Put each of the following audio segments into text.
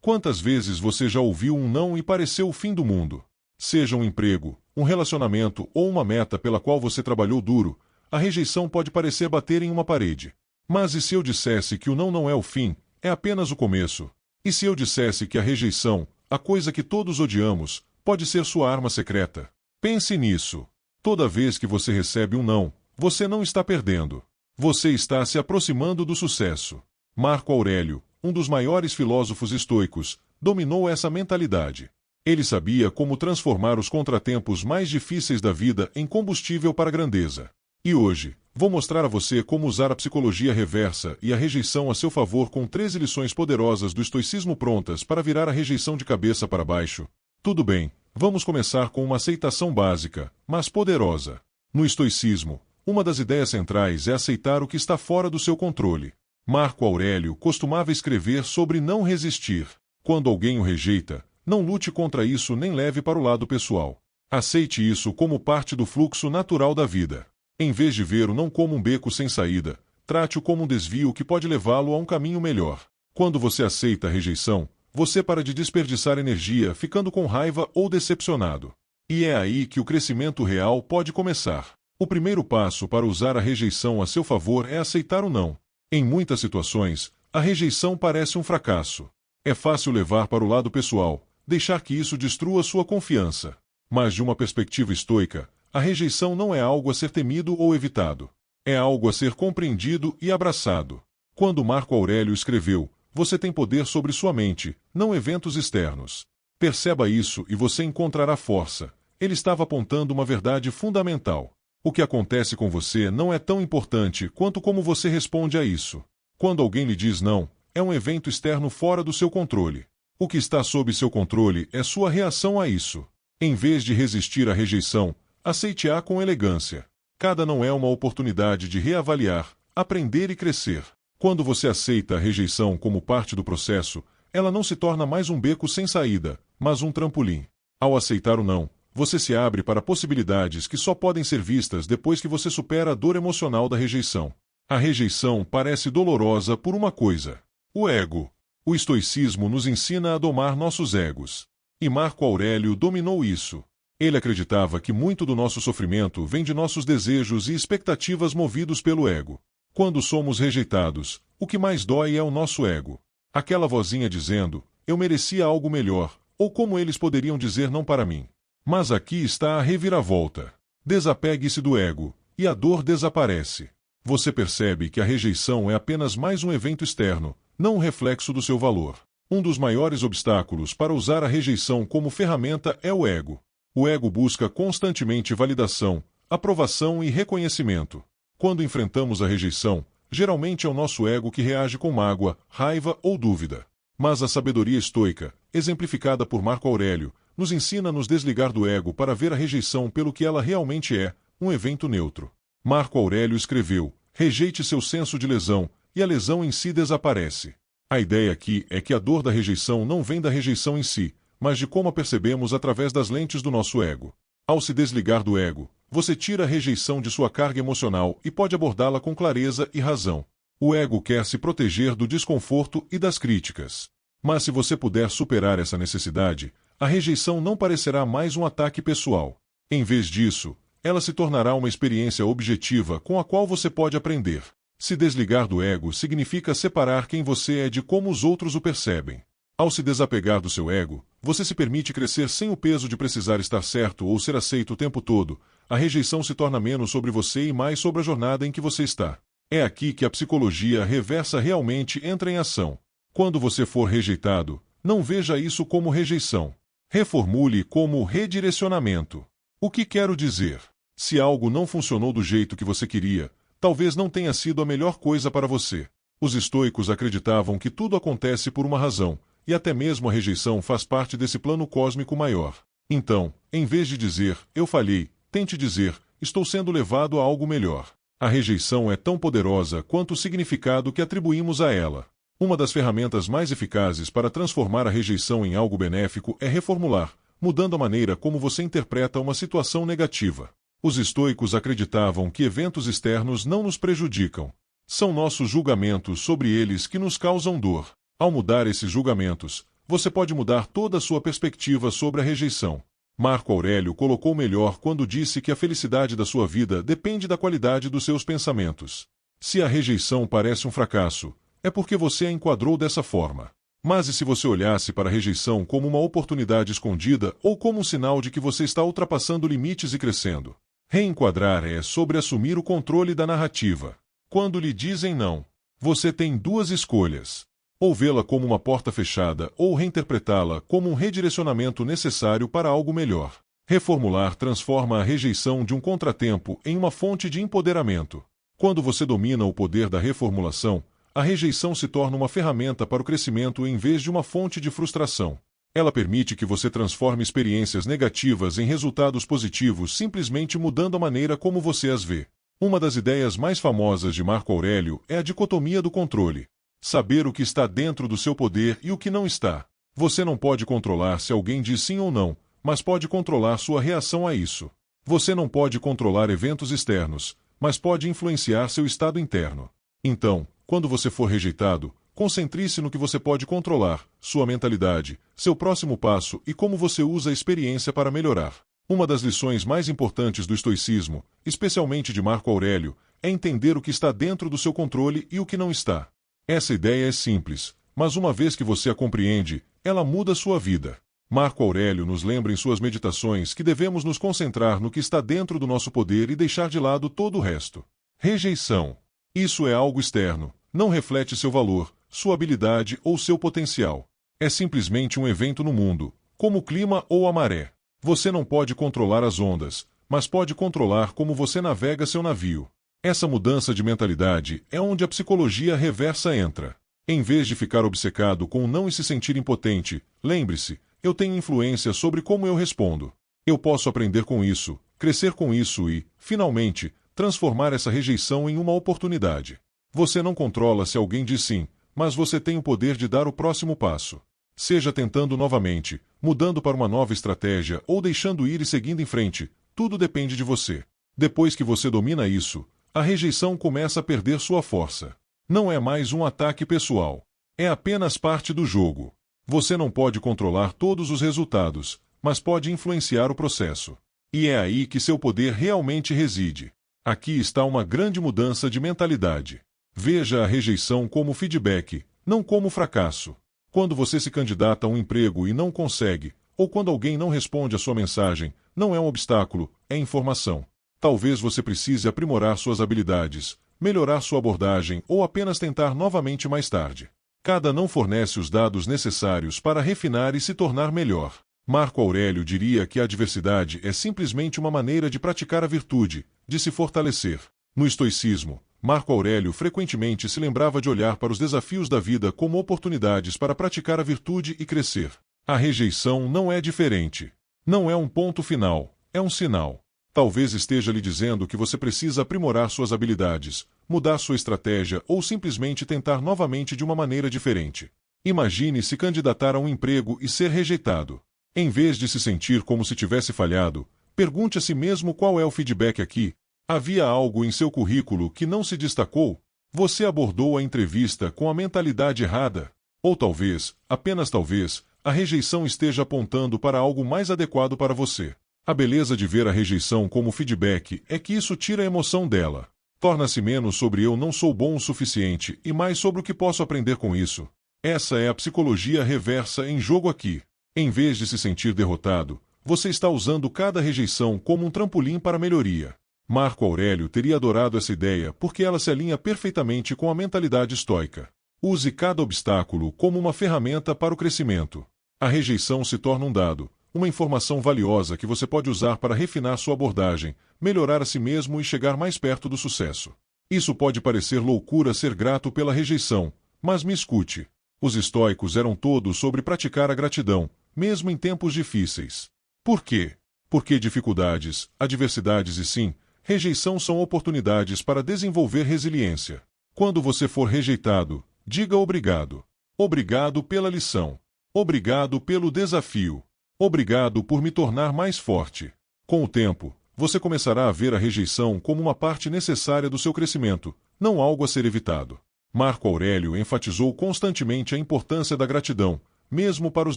Quantas vezes você já ouviu um não e pareceu o fim do mundo? Seja um emprego, um relacionamento ou uma meta pela qual você trabalhou duro, a rejeição pode parecer bater em uma parede. Mas e se eu dissesse que o não não é o fim, é apenas o começo? E se eu dissesse que a rejeição, a coisa que todos odiamos, pode ser sua arma secreta? Pense nisso. Toda vez que você recebe um não, você não está perdendo. Você está se aproximando do sucesso. Marco Aurélio, um dos maiores filósofos estoicos, dominou essa mentalidade. Ele sabia como transformar os contratempos mais difíceis da vida em combustível para a grandeza. E hoje, vou mostrar a você como usar a psicologia reversa e a rejeição a seu favor com 13 lições poderosas do estoicismo prontas para virar a rejeição de cabeça para baixo. Tudo bem, vamos começar com uma aceitação básica, mas poderosa. No estoicismo, uma das ideias centrais é aceitar o que está fora do seu controle. Marco Aurélio costumava escrever sobre não resistir. Quando alguém o rejeita, não lute contra isso nem leve para o lado pessoal. Aceite isso como parte do fluxo natural da vida. Em vez de ver o não como um beco sem saída, trate-o como um desvio que pode levá-lo a um caminho melhor. Quando você aceita a rejeição, você para de desperdiçar energia ficando com raiva ou decepcionado. E é aí que o crescimento real pode começar. O primeiro passo para usar a rejeição a seu favor é aceitar o não. Em muitas situações, a rejeição parece um fracasso. É fácil levar para o lado pessoal, deixar que isso destrua sua confiança. Mas de uma perspectiva estoica, a rejeição não é algo a ser temido ou evitado. É algo a ser compreendido e abraçado. Quando Marco Aurélio escreveu, "Você tem poder sobre sua mente, não eventos externos." Perceba isso e você encontrará força. Ele estava apontando uma verdade fundamental. O que acontece com você não é tão importante quanto como você responde a isso. Quando alguém lhe diz não, é um evento externo fora do seu controle. O que está sob seu controle é sua reação a isso. Em vez de resistir à rejeição, aceite-a com elegância. Cada não é uma oportunidade de reavaliar, aprender e crescer. Quando você aceita a rejeição como parte do processo, ela não se torna mais um beco sem saída, mas um trampolim. Ao aceitar o não, você se abre para possibilidades que só podem ser vistas depois que você supera a dor emocional da rejeição. A rejeição parece dolorosa por uma coisa: o ego. O estoicismo nos ensina a domar nossos egos. E Marco Aurélio dominou isso. Ele acreditava que muito do nosso sofrimento vem de nossos desejos e expectativas movidos pelo ego. Quando somos rejeitados, o que mais dói é o nosso ego. Aquela vozinha dizendo, "Eu merecia algo melhor", ou "Como eles poderiam dizer não para mim?" Mas aqui está a reviravolta. Desapegue-se do ego, e a dor desaparece. Você percebe que a rejeição é apenas mais um evento externo, não um reflexo do seu valor. Um dos maiores obstáculos para usar a rejeição como ferramenta é o ego. O ego busca constantemente validação, aprovação e reconhecimento. Quando enfrentamos a rejeição, geralmente é o nosso ego que reage com mágoa, raiva ou dúvida. Mas a sabedoria estoica, exemplificada por Marco Aurélio, nos ensina a nos desligar do ego para ver a rejeição pelo que ela realmente é, um evento neutro. Marco Aurélio escreveu, "Rejeite seu senso de lesão, e a lesão em si desaparece." A ideia aqui é que a dor da rejeição não vem da rejeição em si, mas de como a percebemos através das lentes do nosso ego. Ao se desligar do ego, você tira a rejeição de sua carga emocional e pode abordá-la com clareza e razão. O ego quer se proteger do desconforto e das críticas. Mas se você puder superar essa necessidade, a rejeição não parecerá mais um ataque pessoal. Em vez disso, ela se tornará uma experiência objetiva com a qual você pode aprender. Se desligar do ego significa separar quem você é de como os outros o percebem. Ao se desapegar do seu ego, você se permite crescer sem o peso de precisar estar certo ou ser aceito o tempo todo. A rejeição se torna menos sobre você e mais sobre a jornada em que você está. É aqui que a psicologia reversa realmente entra em ação. Quando você for rejeitado, não veja isso como rejeição. Reformule como redirecionamento. O que quero dizer? Se algo não funcionou do jeito que você queria, talvez não tenha sido a melhor coisa para você. Os estoicos acreditavam que tudo acontece por uma razão, e até mesmo a rejeição faz parte desse plano cósmico maior. Então, em vez de dizer, "Eu falhei", tente dizer, "Estou sendo levado a algo melhor." A rejeição é tão poderosa quanto o significado que atribuímos a ela. Uma das ferramentas mais eficazes para transformar a rejeição em algo benéfico é reformular, mudando a maneira como você interpreta uma situação negativa. Os estoicos acreditavam que eventos externos não nos prejudicam. São nossos julgamentos sobre eles que nos causam dor. Ao mudar esses julgamentos, você pode mudar toda a sua perspectiva sobre a rejeição. Marco Aurélio colocou melhor quando disse que a felicidade da sua vida depende da qualidade dos seus pensamentos. Se a rejeição parece um fracasso, é porque você a enquadrou dessa forma. Mas e se você olhasse para a rejeição como uma oportunidade escondida ou como um sinal de que você está ultrapassando limites e crescendo? Reenquadrar é sobre assumir o controle da narrativa. Quando lhe dizem não, você tem duas escolhas: ou vê-la como uma porta fechada ou reinterpretá-la como um redirecionamento necessário para algo melhor. Reformular transforma a rejeição de um contratempo em uma fonte de empoderamento. Quando você domina o poder da reformulação, a rejeição se torna uma ferramenta para o crescimento em vez de uma fonte de frustração. Ela permite que você transforme experiências negativas em resultados positivos simplesmente mudando a maneira como você as vê. Uma das ideias mais famosas de Marco Aurélio é a dicotomia do controle. Saber o que está dentro do seu poder e o que não está. Você não pode controlar se alguém diz sim ou não, mas pode controlar sua reação a isso. Você não pode controlar eventos externos, mas pode influenciar seu estado interno. Então, quando você for rejeitado, concentre-se no que você pode controlar, sua mentalidade, seu próximo passo e como você usa a experiência para melhorar. Uma das lições mais importantes do estoicismo, especialmente de Marco Aurélio, é entender o que está dentro do seu controle e o que não está. Essa ideia é simples, mas uma vez que você a compreende, ela muda sua vida. Marco Aurélio nos lembra em suas meditações que devemos nos concentrar no que está dentro do nosso poder e deixar de lado todo o resto. Rejeição. Isso é algo externo, não reflete seu valor, sua habilidade ou seu potencial. É simplesmente um evento no mundo, como o clima ou a maré. Você não pode controlar as ondas, mas pode controlar como você navega seu navio. Essa mudança de mentalidade é onde a psicologia reversa entra. Em vez de ficar obcecado com o não e se sentir impotente, lembre-se, eu tenho influência sobre como eu respondo. Eu posso aprender com isso, crescer com isso e, finalmente, transformar essa rejeição em uma oportunidade. Você não controla se alguém diz sim, mas você tem o poder de dar o próximo passo. Seja tentando novamente, mudando para uma nova estratégia ou deixando ir e seguindo em frente, tudo depende de você. Depois que você domina isso, a rejeição começa a perder sua força. Não é mais um ataque pessoal. É apenas parte do jogo. Você não pode controlar todos os resultados, mas pode influenciar o processo. E é aí que seu poder realmente reside. Aqui está uma grande mudança de mentalidade. Veja a rejeição como feedback, não como fracasso. Quando você se candidata a um emprego e não consegue, ou quando alguém não responde à sua mensagem, não é um obstáculo, é informação. Talvez você precise aprimorar suas habilidades, melhorar sua abordagem ou apenas tentar novamente mais tarde. Cada não fornece os dados necessários para refinar e se tornar melhor. Marco Aurélio diria que a adversidade é simplesmente uma maneira de praticar a virtude, de se fortalecer. No estoicismo, Marco Aurélio frequentemente se lembrava de olhar para os desafios da vida como oportunidades para praticar a virtude e crescer. A rejeição não é diferente. Não é um ponto final, é um sinal. Talvez esteja lhe dizendo que você precisa aprimorar suas habilidades, mudar sua estratégia ou simplesmente tentar novamente de uma maneira diferente. Imagine se candidatar a um emprego e ser rejeitado. Em vez de se sentir como se tivesse falhado, pergunte a si mesmo qual é o feedback aqui. Havia algo em seu currículo que não se destacou? Você abordou a entrevista com a mentalidade errada? Ou talvez, apenas talvez, a rejeição esteja apontando para algo mais adequado para você. A beleza de ver a rejeição como feedback é que isso tira a emoção dela. Torna-se menos sobre eu não sou bom o suficiente e mais sobre o que posso aprender com isso. Essa é a psicologia reversa em jogo aqui. Em vez de se sentir derrotado, você está usando cada rejeição como um trampolim para a melhoria. Marco Aurélio teria adorado essa ideia porque ela se alinha perfeitamente com a mentalidade estoica. Use cada obstáculo como uma ferramenta para o crescimento. A rejeição se torna um dado, uma informação valiosa que você pode usar para refinar sua abordagem, melhorar a si mesmo e chegar mais perto do sucesso. Isso pode parecer loucura ser grato pela rejeição, mas me escute. Os estoicos eram todos sobre praticar a gratidão, mesmo em tempos difíceis. Por quê? Porque dificuldades, adversidades e sim, rejeição são oportunidades para desenvolver resiliência. Quando você for rejeitado, diga obrigado. Obrigado pela lição. Obrigado pelo desafio. Obrigado por me tornar mais forte. Com o tempo, você começará a ver a rejeição como uma parte necessária do seu crescimento, não algo a ser evitado. Marco Aurélio enfatizou constantemente a importância da gratidão, mesmo para os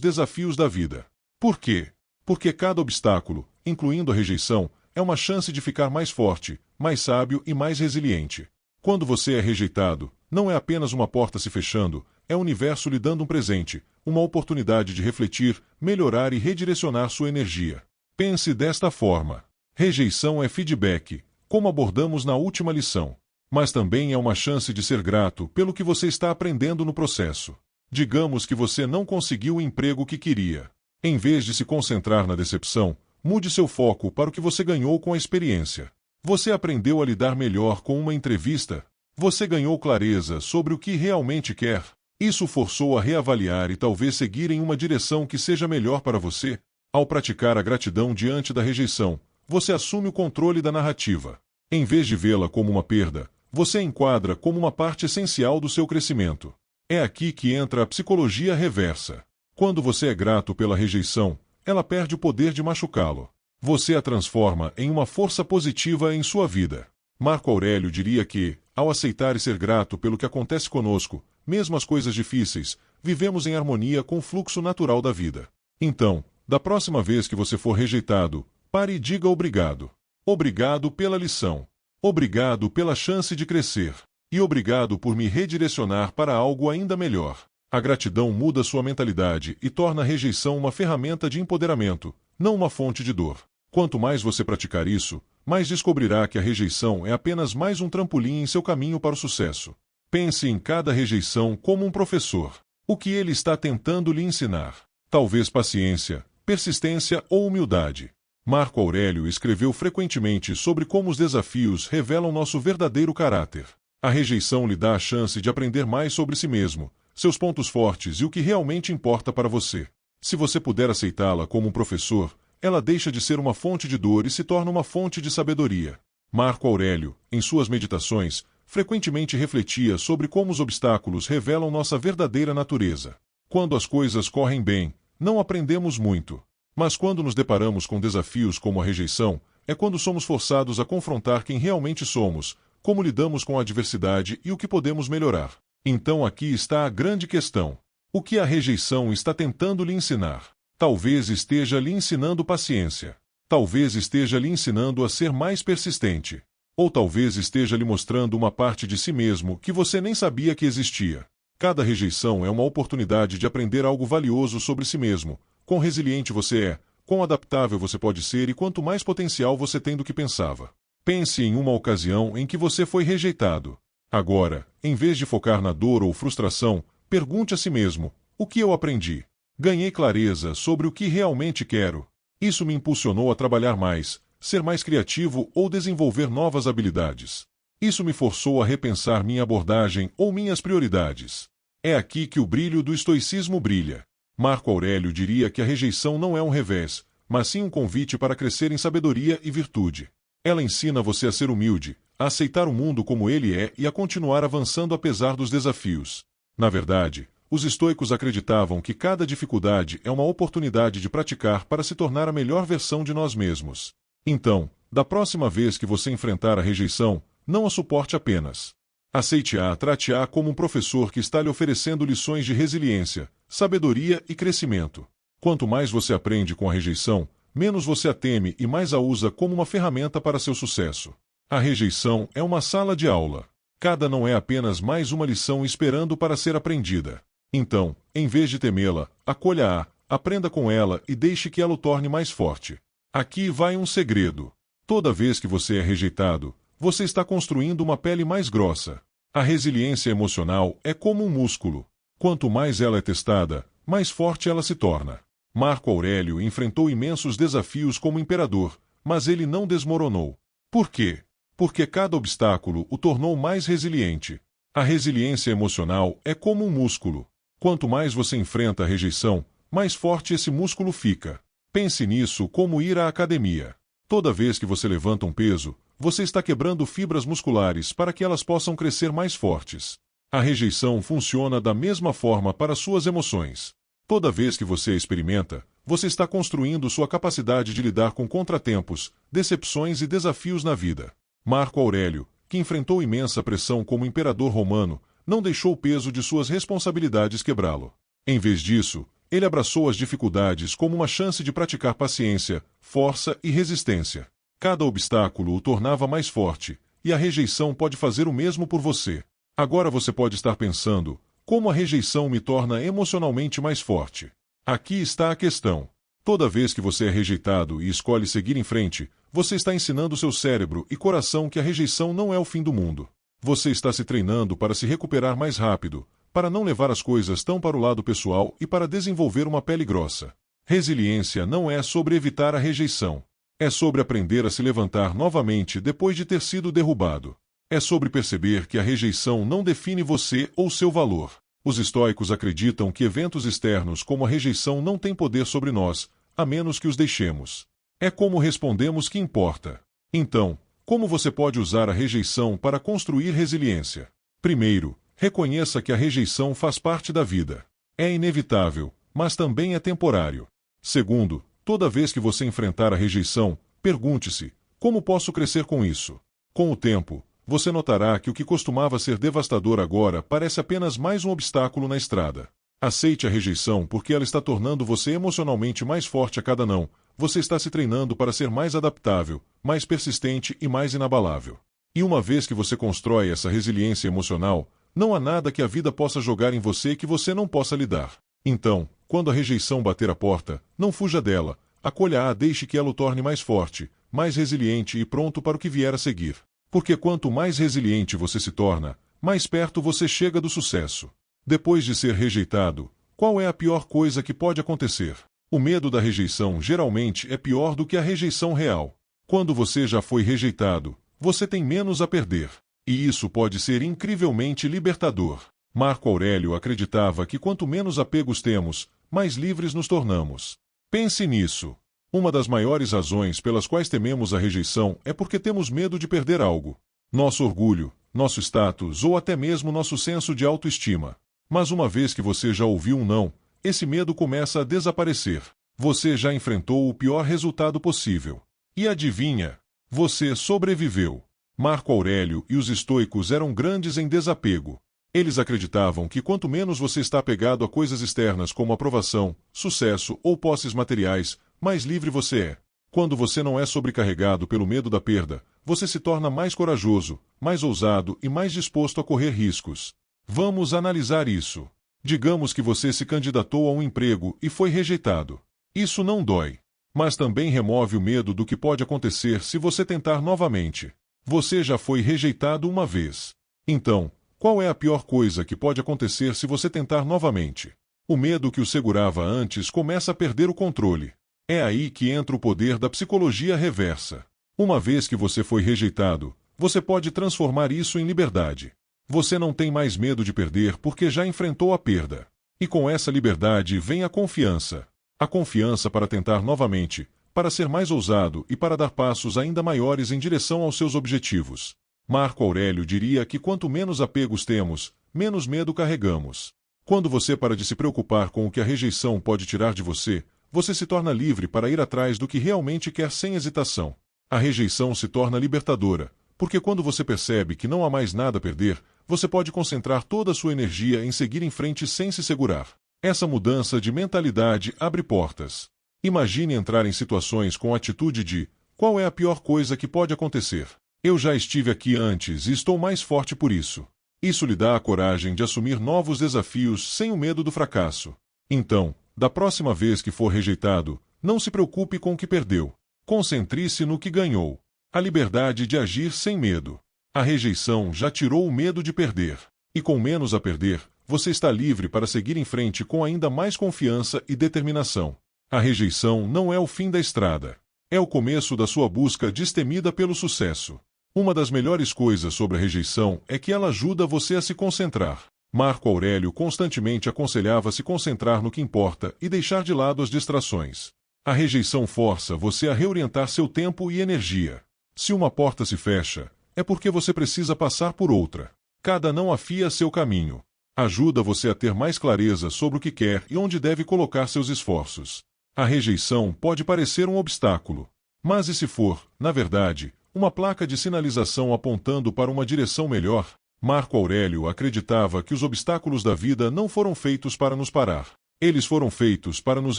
desafios da vida. Por quê? Porque cada obstáculo, incluindo a rejeição, é uma chance de ficar mais forte, mais sábio e mais resiliente. Quando você é rejeitado, não é apenas uma porta se fechando, é o universo lhe dando um presente, uma oportunidade de refletir, melhorar e redirecionar sua energia. Pense desta forma. Rejeição é feedback, como abordamos na última lição. Mas também é uma chance de ser grato pelo que você está aprendendo no processo. Digamos que você não conseguiu o emprego que queria. Em vez de se concentrar na decepção, mude seu foco para o que você ganhou com a experiência. Você aprendeu a lidar melhor com uma entrevista? Você ganhou clareza sobre o que realmente quer? Isso forçou a reavaliar e talvez seguir em uma direção que seja melhor para você? Ao praticar a gratidão diante da rejeição, você assume o controle da narrativa. Em vez de vê-la como uma perda, você a enquadra como uma parte essencial do seu crescimento. É aqui que entra a psicologia reversa. Quando você é grato pela rejeição, ela perde o poder de machucá-lo. Você a transforma em uma força positiva em sua vida. Marco Aurélio diria que, ao aceitar e ser grato pelo que acontece conosco, mesmo as coisas difíceis, vivemos em harmonia com o fluxo natural da vida. Então, da próxima vez que você for rejeitado, pare e diga obrigado. Obrigado pela lição. Obrigado pela chance de crescer. E obrigado por me redirecionar para algo ainda melhor. A gratidão muda sua mentalidade e torna a rejeição uma ferramenta de empoderamento, não uma fonte de dor. Quanto mais você praticar isso, mais descobrirá que a rejeição é apenas mais um trampolim em seu caminho para o sucesso. Pense em cada rejeição como um professor. O que ele está tentando lhe ensinar? Talvez paciência, persistência ou humildade. Marco Aurélio escreveu frequentemente sobre como os desafios revelam nosso verdadeiro caráter. A rejeição lhe dá a chance de aprender mais sobre si mesmo, seus pontos fortes e o que realmente importa para você. Se você puder aceitá-la como um professor, ela deixa de ser uma fonte de dor e se torna uma fonte de sabedoria. Marco Aurélio, em suas meditações, frequentemente refletia sobre como os obstáculos revelam nossa verdadeira natureza. Quando as coisas correm bem, não aprendemos muito. Mas quando nos deparamos com desafios como a rejeição, é quando somos forçados a confrontar quem realmente somos, como lidamos com a adversidade e o que podemos melhorar. Então aqui está a grande questão. O que a rejeição está tentando lhe ensinar? Talvez esteja lhe ensinando paciência. Talvez esteja lhe ensinando a ser mais persistente. Ou talvez esteja lhe mostrando uma parte de si mesmo que você nem sabia que existia. Cada rejeição é uma oportunidade de aprender algo valioso sobre si mesmo. Quão resiliente você é, quão adaptável você pode ser e quanto mais potencial você tem do que pensava. Pense em uma ocasião em que você foi rejeitado. Agora, em vez de focar na dor ou frustração, pergunte a si mesmo: o que eu aprendi? Ganhei clareza sobre o que realmente quero. Isso me impulsionou a trabalhar mais, ser mais criativo ou desenvolver novas habilidades. Isso me forçou a repensar minha abordagem ou minhas prioridades. É aqui que o brilho do estoicismo brilha. Marco Aurélio diria que a rejeição não é um revés, mas sim um convite para crescer em sabedoria e virtude. Ela ensina você a ser humilde, a aceitar o mundo como ele é e a continuar avançando apesar dos desafios. Na verdade, os estoicos acreditavam que cada dificuldade é uma oportunidade de praticar para se tornar a melhor versão de nós mesmos. Então, da próxima vez que você enfrentar a rejeição, não a suporte apenas. Aceite-a, trate-a como um professor que está lhe oferecendo lições de resiliência, sabedoria e crescimento. Quanto mais você aprende com a rejeição, menos você a teme e mais a usa como uma ferramenta para seu sucesso. A rejeição é uma sala de aula. Cada não é apenas mais uma lição esperando para ser aprendida. Então, em vez de temê-la, acolha-a, aprenda com ela e deixe que ela o torne mais forte. Aqui vai um segredo. Toda vez que você é rejeitado, você está construindo uma pele mais grossa. A resiliência emocional é como um músculo. Quanto mais ela é testada, mais forte ela se torna. Marco Aurélio enfrentou imensos desafios como imperador, mas ele não desmoronou. Por quê? Porque cada obstáculo o tornou mais resiliente. A resiliência emocional é como um músculo. Quanto mais você enfrenta a rejeição, mais forte esse músculo fica. Pense nisso como ir à academia. Toda vez que você levanta um peso, você está quebrando fibras musculares para que elas possam crescer mais fortes. A rejeição funciona da mesma forma para suas emoções. Toda vez que você a experimenta, você está construindo sua capacidade de lidar com contratempos, decepções e desafios na vida. Marco Aurélio, que enfrentou imensa pressão como imperador romano, não deixou o peso de suas responsabilidades quebrá-lo. Em vez disso, Ele abraçou as dificuldades como uma chance de praticar paciência, força e resistência. Cada obstáculo o tornava mais forte, e a rejeição pode fazer o mesmo por você. Agora você pode estar pensando: como a rejeição me torna emocionalmente mais forte? Aqui está a questão. Toda vez que você é rejeitado e escolhe seguir em frente, você está ensinando seu cérebro e coração que a rejeição não é o fim do mundo. Você está se treinando para se recuperar mais rápido, para não levar as coisas tão para o lado pessoal e para desenvolver uma pele grossa. Resiliência não é sobre evitar a rejeição. É sobre aprender a se levantar novamente depois de ter sido derrubado. É sobre perceber que a rejeição não define você ou seu valor. Os estoicos acreditam que eventos externos como a rejeição não têm poder sobre nós, a menos que os deixemos. É como respondemos que importa. Então, como você pode usar a rejeição para construir resiliência? Primeiro, reconheça que a rejeição faz parte da vida. É inevitável, mas também é temporário. Segundo, toda vez que você enfrentar a rejeição, pergunte-se: como posso crescer com isso? Com o tempo, você notará que o que costumava ser devastador agora parece apenas mais um obstáculo na estrada. Aceite a rejeição porque ela está tornando você emocionalmente mais forte a cada não. Você está se treinando para ser mais adaptável, mais persistente e mais inabalável. E uma vez que você constrói essa resiliência emocional, não há nada que a vida possa jogar em você que você não possa lidar. Então, quando a rejeição bater a porta, não fuja dela, acolha-a, deixe que ela o torne mais forte, mais resiliente e pronto para o que vier a seguir. Porque quanto mais resiliente você se torna, mais perto você chega do sucesso. Depois de ser rejeitado, qual é a pior coisa que pode acontecer? O medo da rejeição geralmente é pior do que a rejeição real. Quando você já foi rejeitado, você tem menos a perder. E isso pode ser incrivelmente libertador. Marco Aurélio acreditava que quanto menos apegos temos, mais livres nos tornamos. Pense nisso. Uma das maiores razões pelas quais tememos a rejeição é porque temos medo de perder algo. Nosso orgulho, nosso status ou até mesmo nosso senso de autoestima. Mas uma vez que você já ouviu um não, esse medo começa a desaparecer. Você já enfrentou o pior resultado possível. E adivinha? Você sobreviveu. Marco Aurélio e os estoicos eram grandes em desapego. Eles acreditavam que quanto menos você está apegado a coisas externas como aprovação, sucesso ou posses materiais, mais livre você é. Quando você não é sobrecarregado pelo medo da perda, você se torna mais corajoso, mais ousado e mais disposto a correr riscos. Vamos analisar isso. Digamos que você se candidatou a um emprego e foi rejeitado. Isso não dói. Mas também remove o medo do que pode acontecer se você tentar novamente. Você já foi rejeitado uma vez. Então, qual é a pior coisa que pode acontecer se você tentar novamente? O medo que o segurava antes começa a perder o controle. É aí que entra o poder da psicologia reversa. Uma vez que você foi rejeitado, você pode transformar isso em liberdade. Você não tem mais medo de perder porque já enfrentou a perda. E com essa liberdade vem a confiança. A confiança para tentar novamente, para ser mais ousado e para dar passos ainda maiores em direção aos seus objetivos. Marco Aurélio diria que quanto menos apegos temos, menos medo carregamos. Quando você para de se preocupar com o que a rejeição pode tirar de você, você se torna livre para ir atrás do que realmente quer sem hesitação. A rejeição se torna libertadora, porque quando você percebe que não há mais nada a perder, você pode concentrar toda a sua energia em seguir em frente sem se segurar. Essa mudança de mentalidade abre portas. Imagine entrar em situações com a atitude de: qual é a pior coisa que pode acontecer? Eu já estive aqui antes e estou mais forte por isso. Isso lhe dá a coragem de assumir novos desafios sem o medo do fracasso. Então, da próxima vez que for rejeitado, não se preocupe com o que perdeu. Concentre-se no que ganhou. A liberdade de agir sem medo. A rejeição já tirou o medo de perder. E com menos a perder, você está livre para seguir em frente com ainda mais confiança e determinação. A rejeição não é o fim da estrada. É o começo da sua busca destemida pelo sucesso. Uma das melhores coisas sobre a rejeição é que ela ajuda você a se concentrar. Marco Aurélio constantemente aconselhava se concentrar no que importa e deixar de lado as distrações. A rejeição força você a reorientar seu tempo e energia. Se uma porta se fecha, é porque você precisa passar por outra. Cada não afia seu caminho. Ajuda você a ter mais clareza sobre o que quer e onde deve colocar seus esforços. A rejeição pode parecer um obstáculo. Mas e se for, na verdade, uma placa de sinalização apontando para uma direção melhor? Marco Aurélio acreditava que os obstáculos da vida não foram feitos para nos parar. Eles foram feitos para nos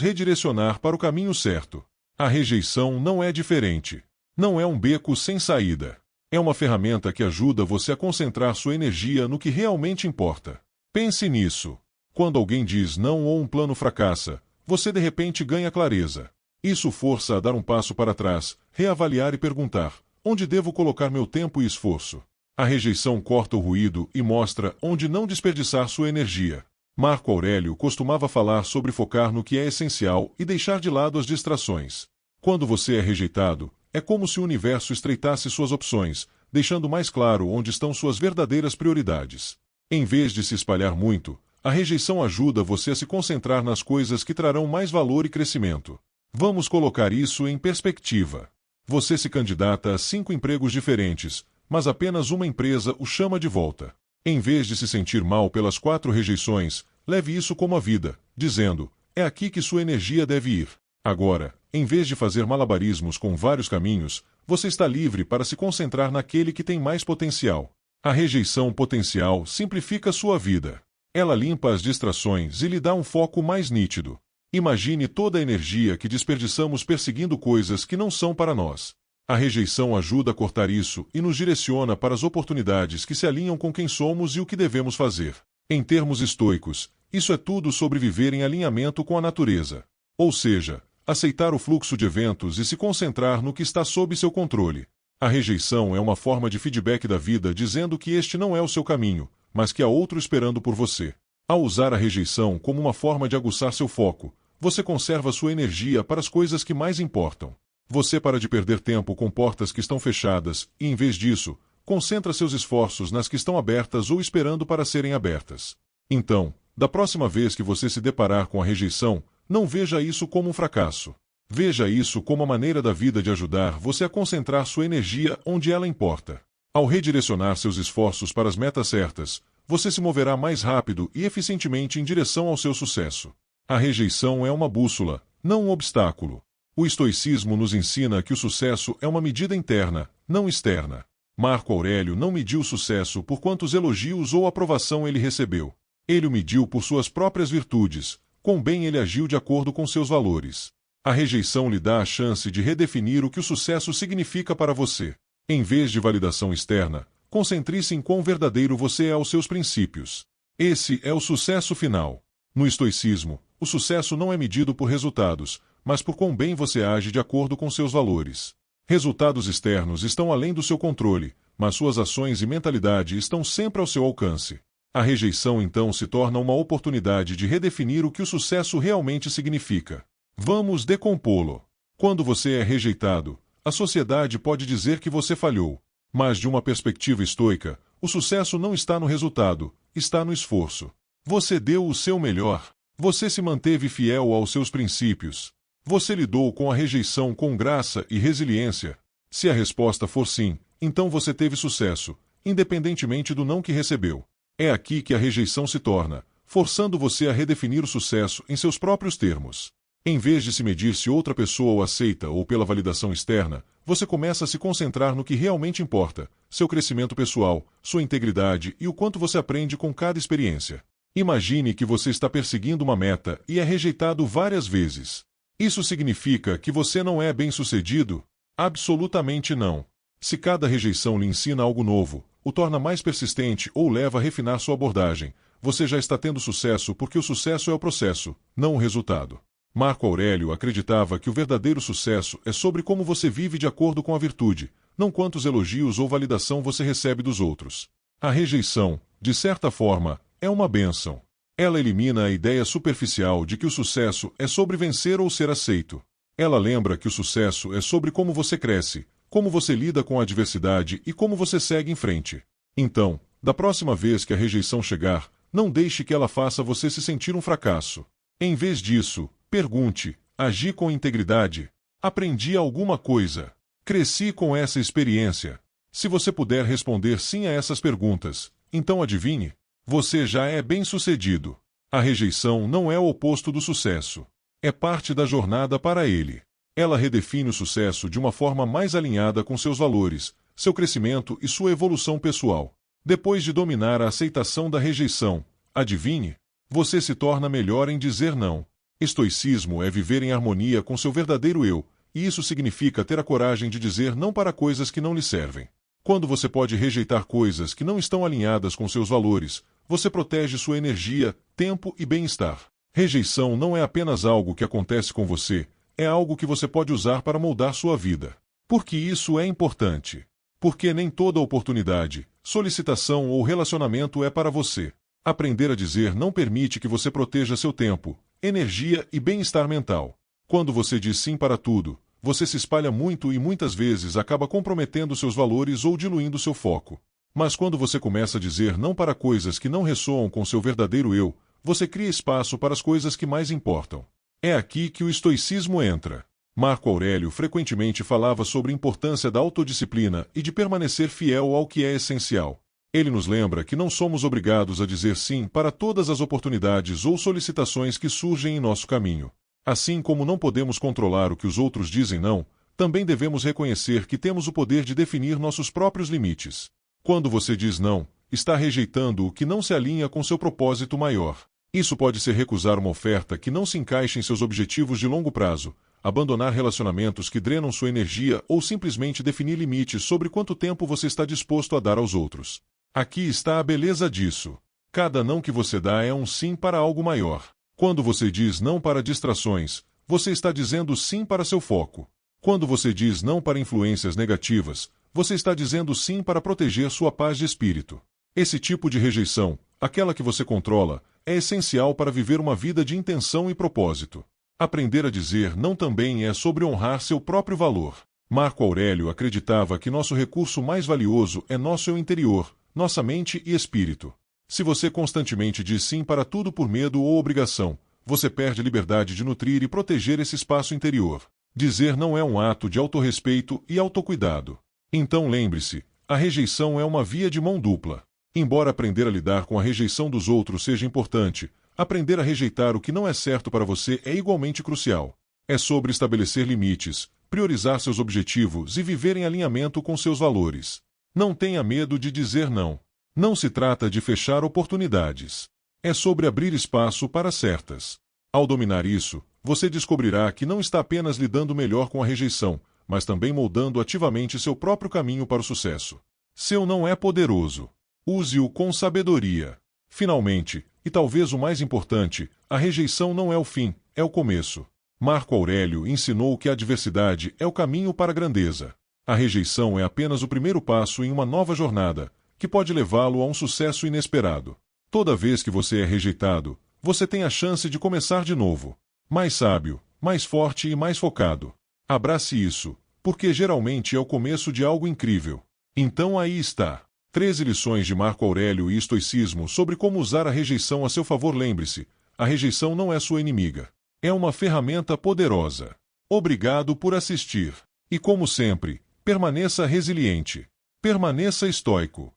redirecionar para o caminho certo. A rejeição não é diferente. Não é um beco sem saída. É uma ferramenta que ajuda você a concentrar sua energia no que realmente importa. Pense nisso. Quando alguém diz não ou um plano fracassa, você de repente ganha clareza. Isso força a dar um passo para trás, reavaliar e perguntar: onde devo colocar meu tempo e esforço? A rejeição corta o ruído e mostra onde não desperdiçar sua energia. Marco Aurélio costumava falar sobre focar no que é essencial e deixar de lado as distrações. Quando você é rejeitado, é como se o universo estreitasse suas opções, deixando mais claro onde estão suas verdadeiras prioridades. Em vez de se espalhar muito, a rejeição ajuda você a se concentrar nas coisas que trarão mais valor e crescimento. Vamos colocar isso em perspectiva. Você se candidata a 5 empregos diferentes, mas apenas uma empresa o chama de volta. Em vez de se sentir mal pelas 4 rejeições, leve isso como a vida, dizendo: é aqui que sua energia deve ir. Agora, em vez de fazer malabarismos com vários caminhos, você está livre para se concentrar naquele que tem mais potencial. A rejeição potencial simplifica sua vida. Ela limpa as distrações e lhe dá um foco mais nítido. Imagine toda a energia que desperdiçamos perseguindo coisas que não são para nós. A rejeição ajuda a cortar isso e nos direciona para as oportunidades que se alinham com quem somos e o que devemos fazer. Em termos estoicos, isso é tudo sobre viver em alinhamento com a natureza. Ou seja, aceitar o fluxo de eventos e se concentrar no que está sob seu controle. A rejeição é uma forma de feedback da vida dizendo que este não é o seu caminho, mas que há outro esperando por você. Ao usar a rejeição como uma forma de aguçar seu foco, você conserva sua energia para as coisas que mais importam. Você para de perder tempo com portas que estão fechadas e, em vez disso, concentra seus esforços nas que estão abertas ou esperando para serem abertas. Então, da próxima vez que você se deparar com a rejeição, não veja isso como um fracasso. Veja isso como a maneira da vida de ajudar você a concentrar sua energia onde ela importa. Ao redirecionar seus esforços para as metas certas, você se moverá mais rápido e eficientemente em direção ao seu sucesso. A rejeição é uma bússola, não um obstáculo. O estoicismo nos ensina que o sucesso é uma medida interna, não externa. Marco Aurélio não mediu o sucesso por quantos elogios ou aprovação ele recebeu. Ele o mediu por suas próprias virtudes, quão bem ele agiu de acordo com seus valores. A rejeição lhe dá a chance de redefinir o que o sucesso significa para você. Em vez de validação externa, concentre-se em quão verdadeiro você é aos seus princípios. Esse é o sucesso final. No estoicismo, o sucesso não é medido por resultados, mas por quão bem você age de acordo com seus valores. Resultados externos estão além do seu controle, mas suas ações e mentalidade estão sempre ao seu alcance. A rejeição então se torna uma oportunidade de redefinir o que o sucesso realmente significa. Vamos decompô-lo. Quando você é rejeitado, a sociedade pode dizer que você falhou. Mas de uma perspectiva estoica, o sucesso não está no resultado, está no esforço. Você deu o seu melhor. Você se manteve fiel aos seus princípios. Você lidou com a rejeição com graça e resiliência. Se a resposta for sim, então você teve sucesso, independentemente do não que recebeu. É aqui que a rejeição se torna, forçando você a redefinir o sucesso em seus próprios termos. Em vez de se medir se outra pessoa o aceita ou pela validação externa, você começa a se concentrar no que realmente importa, seu crescimento pessoal, sua integridade e o quanto você aprende com cada experiência. Imagine que você está perseguindo uma meta e é rejeitado várias vezes. Isso significa que você não é bem-sucedido? Absolutamente não. Se cada rejeição lhe ensina algo novo, o torna mais persistente ou leva a refinar sua abordagem, você já está tendo sucesso porque o sucesso é o processo, não o resultado. Marco Aurélio acreditava que o verdadeiro sucesso é sobre como você vive de acordo com a virtude, não quantos elogios ou validação você recebe dos outros. A rejeição, de certa forma, é uma bênção. Ela elimina a ideia superficial de que o sucesso é sobre vencer ou ser aceito. Ela lembra que o sucesso é sobre como você cresce, como você lida com a adversidade e como você segue em frente. Então, da próxima vez que a rejeição chegar, não deixe que ela faça você se sentir um fracasso. Em vez disso, pergunte: agi com integridade? Aprendi alguma coisa? Cresci com essa experiência? Se você puder responder sim a essas perguntas, então adivinhe, você já é bem-sucedido. A rejeição não é o oposto do sucesso. É parte da jornada para ele. Ela redefine o sucesso de uma forma mais alinhada com seus valores, seu crescimento e sua evolução pessoal. Depois de dominar a aceitação da rejeição, adivinhe? Você se torna melhor em dizer não. Estoicismo é viver em harmonia com seu verdadeiro eu, e isso significa ter a coragem de dizer não para coisas que não lhe servem. Quando você pode rejeitar coisas que não estão alinhadas com seus valores, você protege sua energia, tempo e bem-estar. Rejeição não é apenas algo que acontece com você, é algo que você pode usar para moldar sua vida. Por que isso é importante? Porque nem toda oportunidade, solicitação ou relacionamento é para você. Aprender a dizer não permite que você proteja seu tempo, energia e bem-estar mental. Quando você diz sim para tudo, você se espalha muito e muitas vezes acaba comprometendo seus valores ou diluindo seu foco. Mas quando você começa a dizer não para coisas que não ressoam com seu verdadeiro eu, você cria espaço para as coisas que mais importam. É aqui que o estoicismo entra. Marco Aurélio frequentemente falava sobre a importância da autodisciplina e de permanecer fiel ao que é essencial. Ele nos lembra que não somos obrigados a dizer sim para todas as oportunidades ou solicitações que surgem em nosso caminho. Assim como não podemos controlar o que os outros dizem não, também devemos reconhecer que temos o poder de definir nossos próprios limites. Quando você diz não, está rejeitando o que não se alinha com seu propósito maior. Isso pode ser recusar uma oferta que não se encaixa em seus objetivos de longo prazo, abandonar relacionamentos que drenam sua energia ou simplesmente definir limites sobre quanto tempo você está disposto a dar aos outros. Aqui está a beleza disso. Cada não que você dá é um sim para algo maior. Quando você diz não para distrações, você está dizendo sim para seu foco. Quando você diz não para influências negativas, você está dizendo sim para proteger sua paz de espírito. Esse tipo de rejeição, aquela que você controla, é essencial para viver uma vida de intenção e propósito. Aprender a dizer não também é sobre honrar seu próprio valor. Marco Aurélio acreditava que nosso recurso mais valioso é nosso eu interior, nossa mente e espírito. Se você constantemente diz sim para tudo por medo ou obrigação, você perde a liberdade de nutrir e proteger esse espaço interior. Dizer não é um ato de autorrespeito e autocuidado. Então lembre-se, a rejeição é uma via de mão dupla. Embora aprender a lidar com a rejeição dos outros seja importante, aprender a rejeitar o que não é certo para você é igualmente crucial. É sobre estabelecer limites, priorizar seus objetivos e viver em alinhamento com seus valores. Não tenha medo de dizer não. Não se trata de fechar oportunidades. É sobre abrir espaço para certas. Ao dominar isso, você descobrirá que não está apenas lidando melhor com a rejeição, mas também moldando ativamente seu próprio caminho para o sucesso. Seu não é poderoso. Use-o com sabedoria. Finalmente, e talvez o mais importante, a rejeição não é o fim, é o começo. Marco Aurélio ensinou que a adversidade é o caminho para a grandeza. A rejeição é apenas o primeiro passo em uma nova jornada, que pode levá-lo a um sucesso inesperado. Toda vez que você é rejeitado, você tem a chance de começar de novo. Mais sábio, mais forte e mais focado. Abrace isso, porque geralmente é o começo de algo incrível. Então aí está. 13 lições de Marco Aurélio e estoicismo sobre como usar a rejeição a seu favor. Lembre-se, a rejeição não é sua inimiga. É uma ferramenta poderosa. Obrigado por assistir. E como sempre, permaneça resiliente. Permaneça estoico.